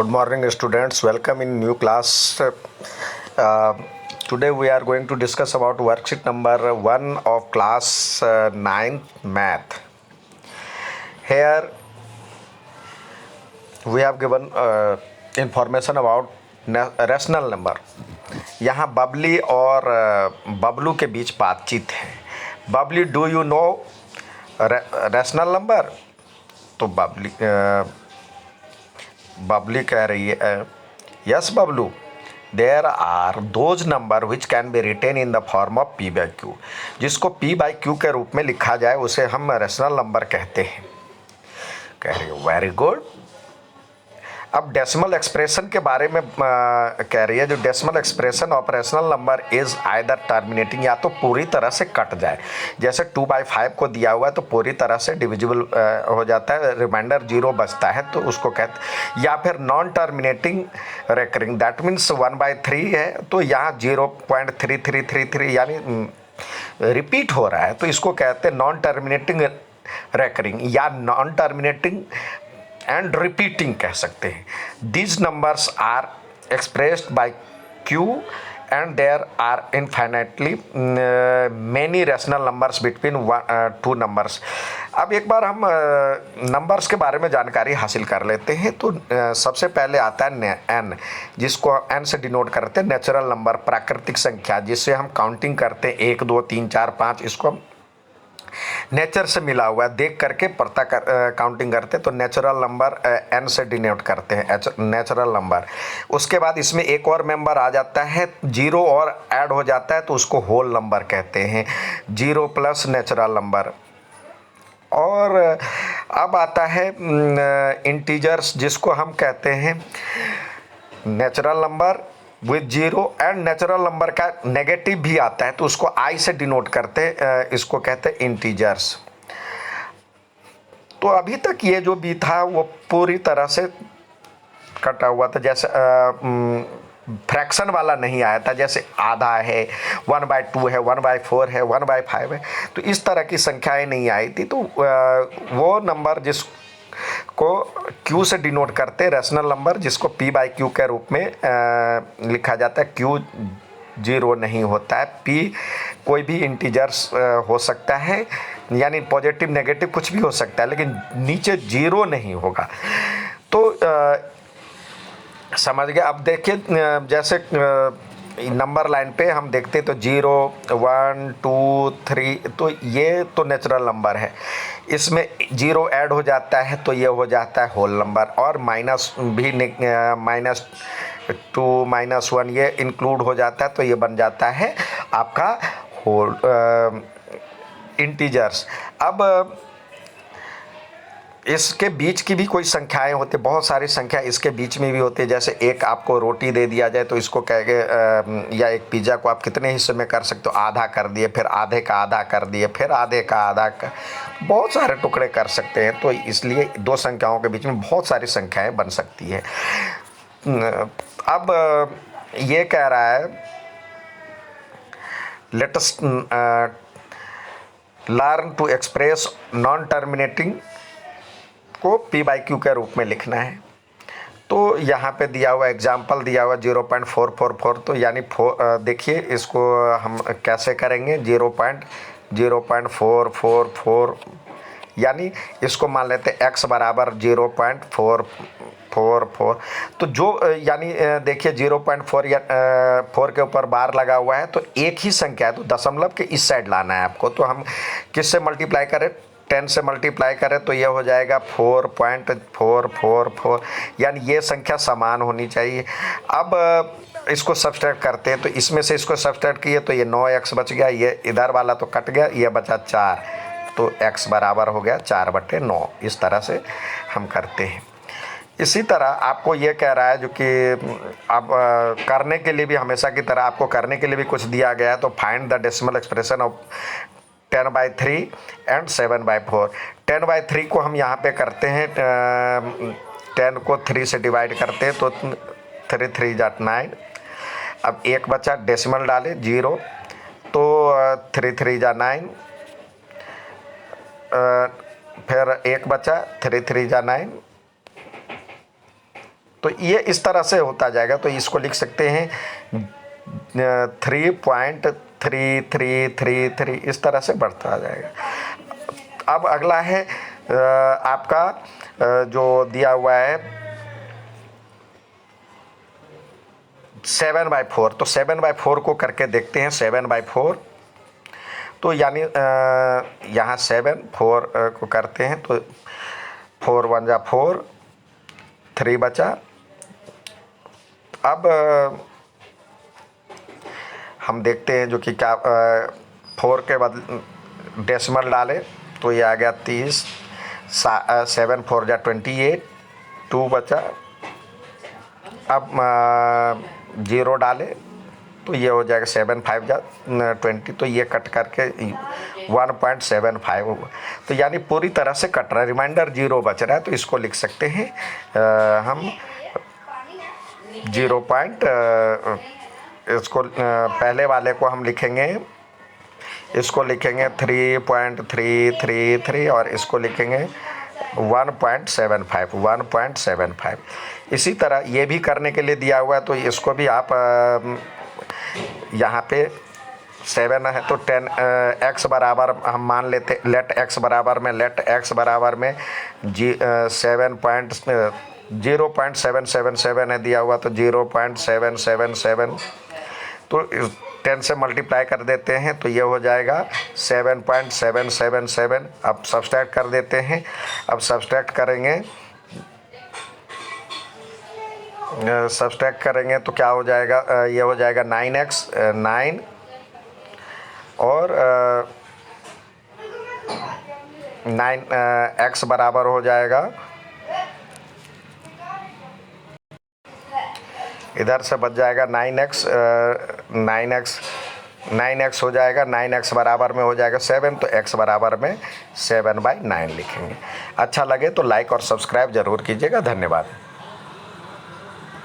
Good morning, students. Welcome in new class. Today we are going to discuss about worksheet number 1 of class 9th math. Here we have given information about rational number. यहाँ बबली और बबलू के बीच बातचीत है. Babli, do you know rational number? तो बबली कह रही है, yes Bablu, there are those numbers which can be written in the form of P by Q. जिसको पी बाई क्यू के रूप में लिखा जाए उसे हम रैशनल नंबर कहते हैं. कह रही है वेरी गुड. अब डेसिमल एक्सप्रेशन के बारे में कह रही है. जो decimal expression of rational number is either terminating, या तो पूरी तरह से कट जाए. जैसे 2/5 को दिया हुआ है तो पूरी तरह से डिविजिबल हो जाता है, रिमाइंडर 0 बचता है तो उसको कहते. या फिर non terminating recurring, that means 1/3 है तो यहाँ 0.3333 यानी रिपीट हो रहा है तो इसको कहते हैं नॉन टर्मिनेटिंग रेकरिंग या नॉन टर्मिनेटिंग एंड रिपीटिंग कह सकते हैं. These numbers are expressed by q and there are infinitely many rational numbers between two numbers. अब एक बार हम नंबर्स के बारे में जानकारी हासिल कर लेते हैं. तो सबसे पहले आता है एन, जिसको एन से डिनोट करते हैं नेचुरल नंबर, प्राकृतिक संख्या, जिससे हम काउंटिंग करते हैं 1 2 3 4 5. इसको हम नेचर से मिला हुआ है देख करके काउंटिंग करते हैं तो नेचुरल नंबर एन से डिनोट करते हैं नेचुरल नंबर. उसके बाद इसमें एक और मेंबर आ जाता है, 0 और ऐड हो जाता है तो उसको होल नंबर कहते हैं, 0 प्लस नेचुरल नंबर. और अब आता है इंटीजर्स, जिसको हम कहते हैं natural number with 0 and natural number का नेगेटिव भी आता है तो उसको आई से डिनोट करते, इसको कहते हैं इंटीजर्स. तो अभी तक ये जो भी था वो पूरी तरह से कटा हुआ था. जैसे फ्रैक्शन वाला नहीं आया था, जैसे आधा है, 1/2 है, 1/4 है, 1/5 है, तो इस तरह की संख्याएं नहीं आई थी. तो वो नंबर जिसको क्यू से डिनोट करते हैं रैशनल नंबर, जिसको पी बाई क्यू के रूप में लिखा जाता है. क्यू 0 नहीं होता है, पी कोई भी इंटीजर्स हो सकता है, यानी पॉजिटिव नेगेटिव कुछ भी हो सकता है, लेकिन नीचे 0 नहीं होगा. तो समझ गए. अब देखिए जैसे नंबर लाइन पे हम देखते तो 0 1 2 3, तो ये तो नेचुरल नंबर है. इसमें 0 ऐड हो जाता है तो ये हो जाता है होल नंबर, और माइनस भी -2 -1 ये इंक्लूड हो जाता है तो ये बन जाता है आपका होल इंटीजर्स. अब इसके बीच की भी कोई संख्याएं होती, बहुत सारी संख्या इसके बीच में भी होती है. जैसे एक आपको रोटी दे दिया जाए तो इसको कहेंगे, या एक पिज़्ज़ा को आप कितने हिस्से में कर सकते हो, आधा कर दिए, फिर आधे का आधा कर दिए, फिर आधे का आधा कर, बहुत सारे टुकड़े कर सकते हैं. तो इसलिए दो संख्याओं के बीच में बहुत सारी संख्याएं बन सकती है. अब ये कह रहा है let us learn to express non terminating को पी बाई क्यू के रूप में लिखना है. तो यहाँ पे दिया हुआ एग्जाम्पल दिया हुआ 0.444, तो यानी देखिए इसको हम कैसे करेंगे. 0.444 यानी इसको मान लेते हैं x बराबर 0.444. तो जो यानी देखिए 0.4 या 4 के ऊपर बार लगा हुआ है तो एक ही संख्या है तो दशमलव के इस साइड लाना है आपको. तो हम किससे मल्टीप्लाई करें, 10 से मल्टीप्लाई करें तो ये हो जाएगा 4.444, यानी ये संख्या समान होनी चाहिए. अब इसको सब्सट्रैक्ट करते हैं तो इसमें से इसको सब्सट्रैक्ट किए तो ये 9x बच गया, ये इधर वाला तो कट गया, ये बचा 4, तो x बराबर हो गया 4/9. इस तरह से हम करते हैं. इसी तरह आपको ये कह रहा है जो कि अब करने के लिए भी हमेशा की तरह आपको करने के लिए भी कुछ दिया गया है. तो find the decimal expression of 10/3 and 7/4. 10/3 को हम यहाँ पे करते हैं, 10 को 3 से डिवाइड करते हैं तो 3 3 जा 9. अब एक बचा, डेसिमल डाले 0, तो 3 3 जा 9, फिर एक बचा 3 3 जा 9, तो ये इस तरह से होता जाएगा। तो इसको लिख सकते हैं 3.3333 इस तरह से बढ़ता जाएगा। अब अगला है आपका जो दिया हुआ है 7/4। तो 7/4 को करके देखते हैं। 7/4 तो यानी यहाँ 7 4 को करते हैं तो 4 1 जा 4, 3 बचा। अब हम देखते हैं जो कि क्या 4 के बाद डेसिमल डाले तो ये आ गया 30। 7 4 जा 28, 2 बचा। अब 0 डाले तो ये हो जाएगा 7 5 जा 20, तो ये कट करके 1.75 होगा। तो यानी पूरी तरह से कट रहा है, रिमाइंडर 0 बच रहा है। तो इसको लिख सकते हैं हम 0 पॉइंट, इसको पहले वाले को हम लिखेंगे, इसको लिखेंगे 3.333 और इसको लिखेंगे 1.75। इसी तरह ये भी करने के लिए दिया हुआ है। तो इसको भी आप यहाँ पे 7 है तो 10 x बराबर हम मान लेते, लेट x बराबर में 0.777 है दिया हुआ, तो 0.777 तो 10 से मल्टीप्लाई कर देते हैं तो ये हो जाएगा 7.777। अब सब्सट्रैक्ट कर देते हैं। अब सब्सट्रैक्ट करेंगे तो क्या हो जाएगा, ये हो जाएगा 9x 9 और 9x बराबर हो जाएगा, इधर से बच जाएगा 9x हो जाएगा। 9x बराबर में हो जाएगा 7, तो x बराबर में 7/9 लिखेंगे। अच्छा लगे तो लाइक और सब्सक्राइब ज़रूर कीजिएगा। धन्यवाद।